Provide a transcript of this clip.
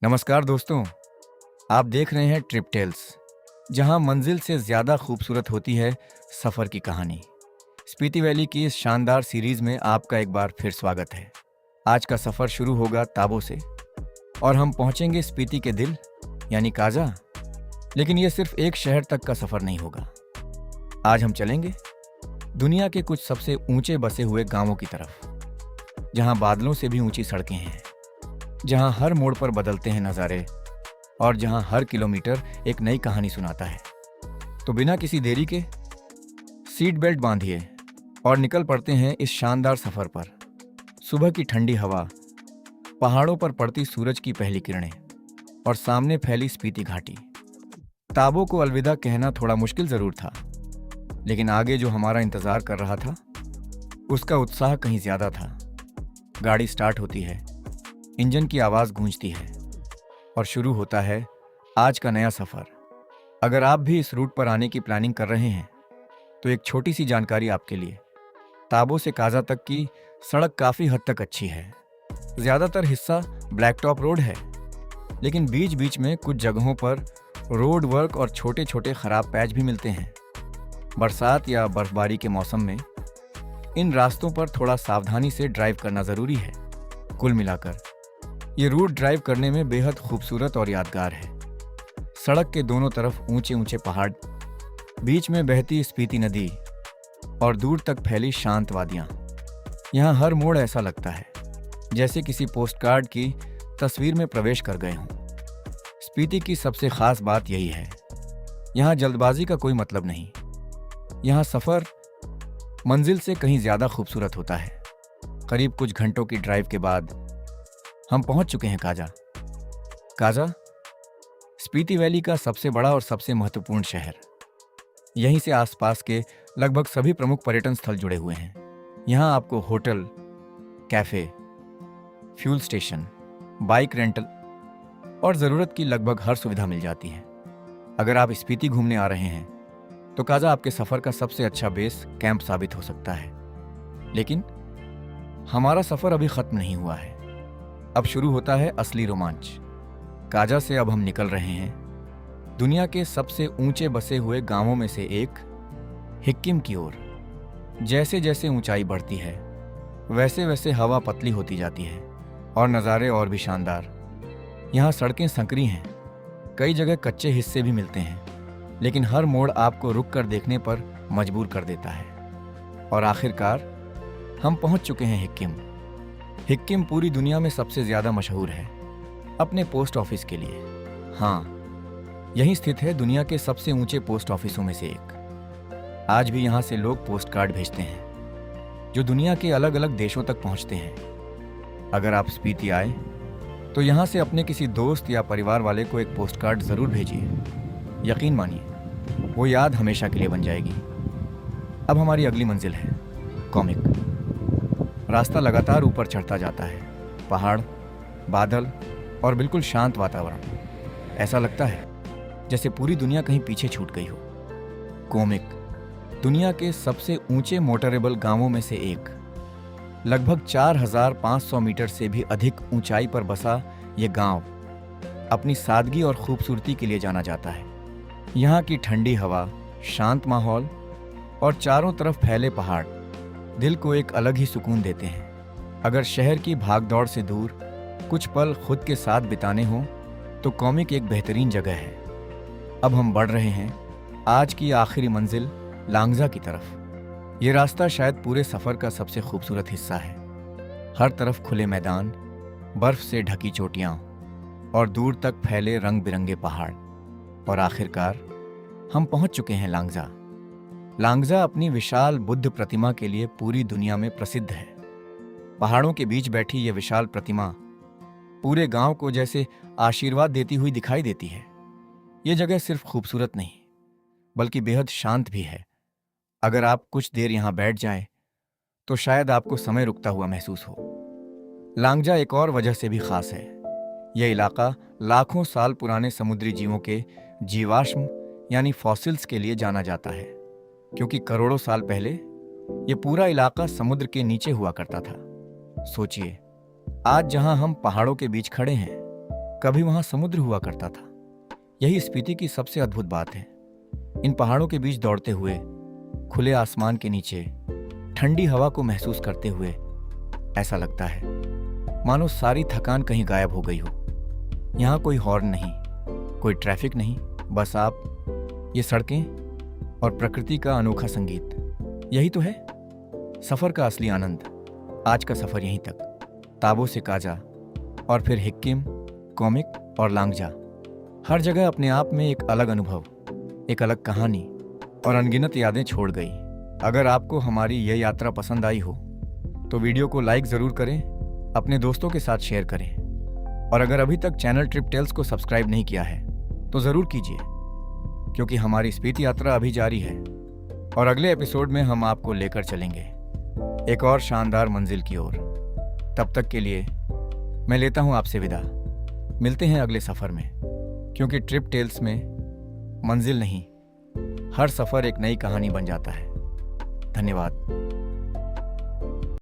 नमस्कार दोस्तों। आप देख रहे हैं ट्रिप टेल्स, जहां मंजिल से ज़्यादा खूबसूरत होती है सफ़र की कहानी। स्पीति वैली की इस शानदार सीरीज़ में आपका एक बार फिर स्वागत है। आज का सफ़र शुरू होगा ताबो से और हम पहुंचेंगे स्पीति के दिल यानी काजा। लेकिन ये सिर्फ एक शहर तक का सफ़र नहीं होगा। आज हम चलेंगे दुनिया के कुछ सबसे ऊंचे बसे हुए गांवों की तरफ, जहां बादलों से भी ऊंची सड़कें हैं, जहां हर मोड़ पर बदलते हैं नज़ारे और जहां हर किलोमीटर एक नई कहानी सुनाता है। तो बिना किसी देरी के सीट बेल्ट बांधिए और निकल पड़ते हैं इस शानदार सफ़र पर। सुबह की ठंडी हवा, पहाड़ों पर पड़ती सूरज की पहली किरणें और सामने फैली स्पीति घाटी। ताबो को अलविदा कहना थोड़ा मुश्किल ज़रूर था, लेकिन आगे जो हमारा इंतज़ार कर रहा था उसका उत्साह कहीं ज़्यादा था। गाड़ी स्टार्ट होती है, इंजन की आवाज़ गूंजती है और शुरू होता है आज का नया सफ़र। अगर आप भी इस रूट पर आने की प्लानिंग कर रहे हैं तो एक छोटी सी जानकारी आपके लिए। ताबो से काजा तक की सड़क काफ़ी हद तक अच्छी है। ज़्यादातर हिस्सा ब्लैक टॉप रोड है, लेकिन बीच बीच में कुछ जगहों पर रोड वर्क और छोटे छोटे ख़राब पैच भी मिलते हैं। बरसात या बर्फबारी के मौसम में इन रास्तों पर थोड़ा सावधानी से ड्राइव करना ज़रूरी है। कुल मिलाकर ये रूट ड्राइव करने में बेहद खूबसूरत और यादगार है। सड़क के दोनों तरफ ऊंचे ऊंचे पहाड़, बीच में बहती स्पीति नदी और दूर तक फैली शांत वादियाँ। यहाँ हर मोड़ ऐसा लगता है जैसे किसी पोस्टकार्ड की तस्वीर में प्रवेश कर गए हों। स्पीति की सबसे खास बात यही है, यहाँ जल्दबाजी का कोई मतलब नहीं। यहाँ सफ़र मंजिल से कहीं ज़्यादा खूबसूरत होता है। करीब कुछ घंटों की ड्राइव के बाद हम पहुंच चुके हैं काजा। काजा स्पीति वैली का सबसे बड़ा और सबसे महत्वपूर्ण शहर। यहीं से आसपास के लगभग सभी प्रमुख पर्यटन स्थल जुड़े हुए हैं। यहाँ आपको hotel, cafe, fuel station, bike rental और ज़रूरत की लगभग हर सुविधा मिल जाती है। अगर आप स्पीति घूमने आ रहे हैं तो काजा आपके सफ़र का सबसे अच्छा बेस कैंप साबित हो सकता है। लेकिन हमारा सफ़र अभी ख़त्म नहीं हुआ है। अब शुरू होता है असली रोमांच। काजा से अब हम निकल रहे हैं दुनिया के सबसे ऊंचे बसे हुए गांवों में से एक हिक्किम की ओर। जैसे जैसे ऊंचाई बढ़ती है वैसे वैसे हवा पतली होती जाती है और नज़ारे और भी शानदार। यहाँ सड़कें संकरी हैं, कई जगह कच्चे हिस्से भी मिलते हैं, लेकिन हर मोड़ आपको रुक कर देखने पर मजबूर कर देता है। और आखिरकार हम पहुंच चुके हैं हिक्किम। हिक्किम पूरी दुनिया में सबसे ज़्यादा मशहूर है अपने पोस्ट ऑफिस के लिए। हाँ, यहीं स्थित है दुनिया के सबसे ऊंचे पोस्ट ऑफिसों में से एक। आज भी यहाँ से लोग पोस्ट कार्ड भेजते हैं जो दुनिया के अलग अलग देशों तक पहुँचते हैं। अगर आप स्पीति आए तो यहाँ से अपने किसी दोस्त या परिवार वाले को एक पोस्ट कार्ड ज़रूर भेजिए। यकीन मानिए वो याद हमेशा के लिए बन जाएगी। अब हमारी अगली मंजिल है कॉमिक। रास्ता लगातार ऊपर चढ़ता जाता है। पहाड़, बादल और बिल्कुल शांत वातावरण। ऐसा लगता है जैसे पूरी दुनिया कहीं पीछे छूट गई हो। कोमिक दुनिया के सबसे ऊंचे मोटरेबल गांवों में से एक। लगभग 4500 मीटर से भी अधिक ऊंचाई पर बसा ये गांव अपनी सादगी और खूबसूरती के लिए जाना जाता है। यहाँ की ठंडी हवा, शांत माहौल और चारों तरफ फैले पहाड़ दिल को एक अलग ही सुकून देते हैं। अगर शहर की भागदौड़ से दूर कुछ पल खुद के साथ बिताने हों तो कॉमिक एक बेहतरीन जगह है। अब हम बढ़ रहे हैं आज की आखिरी मंजिल लांगजा की तरफ। ये रास्ता शायद पूरे सफ़र का सबसे खूबसूरत हिस्सा है। हर तरफ खुले मैदान, बर्फ से ढकी चोटियाँ और दूर तक फैले रंग बिरंगे पहाड़। और आखिरकार हम पहुंच चुके हैं लांगजा। लांगजा अपनी विशाल बुद्ध प्रतिमा के लिए पूरी दुनिया में प्रसिद्ध है। पहाड़ों के बीच बैठी ये विशाल प्रतिमा पूरे गांव को जैसे आशीर्वाद देती हुई दिखाई देती है। ये जगह सिर्फ खूबसूरत नहीं बल्कि बेहद शांत भी है। अगर आप कुछ देर यहाँ बैठ जाएं तो शायद आपको समय रुकता हुआ महसूस हो। लांगजा एक और वजह से भी खास है। यह इलाका लाखों साल पुराने समुद्री जीवों के जीवाश्म यानी फॉसिल्स के लिए जाना जाता है, क्योंकि करोड़ों साल पहले ये पूरा इलाका समुद्र के नीचे हुआ करता था। सोचिए, आज जहां हम पहाड़ों के बीच खड़े हैं, कभी वहां समुद्र हुआ करता था। यही स्पीति की सबसे अद्भुत बात है। इन पहाड़ों के बीच दौड़ते हुए, खुले आसमान के नीचे, ठंडी हवा को महसूस करते हुए ऐसा लगता है मानो सारी थकान कहीं गायब हो गई हो। यहाँ कोई हॉर्न नहीं, कोई ट्रैफिक नहीं, बस आप, ये सड़कें और प्रकृति का अनोखा संगीत। यही तो है सफर का असली आनंद। आज का सफर यहीं तक, ताबो से काजा और फिर हिक्किम, कॉमिक और लांगजा। हर जगह अपने आप में एक अलग अनुभव, एक अलग कहानी और अनगिनत यादें छोड़ गई। अगर आपको हमारी यह यात्रा पसंद आई हो तो वीडियो को लाइक ज़रूर करें, अपने दोस्तों के साथ शेयर करें और अगर अभी तक चैनल ट्रिप टेल्स को सब्सक्राइब नहीं किया है तो ज़रूर कीजिए, क्योंकि हमारी स्पीति यात्रा अभी जारी है और अगले एपिसोड में हम आपको लेकर चलेंगे एक और शानदार मंजिल की ओर। तब तक के लिए मैं लेता हूं आपसे विदा। मिलते हैं अगले सफ़र में, क्योंकि ट्रिप टेल्स में मंजिल नहीं, हर सफ़र एक नई कहानी बन जाता है। धन्यवाद।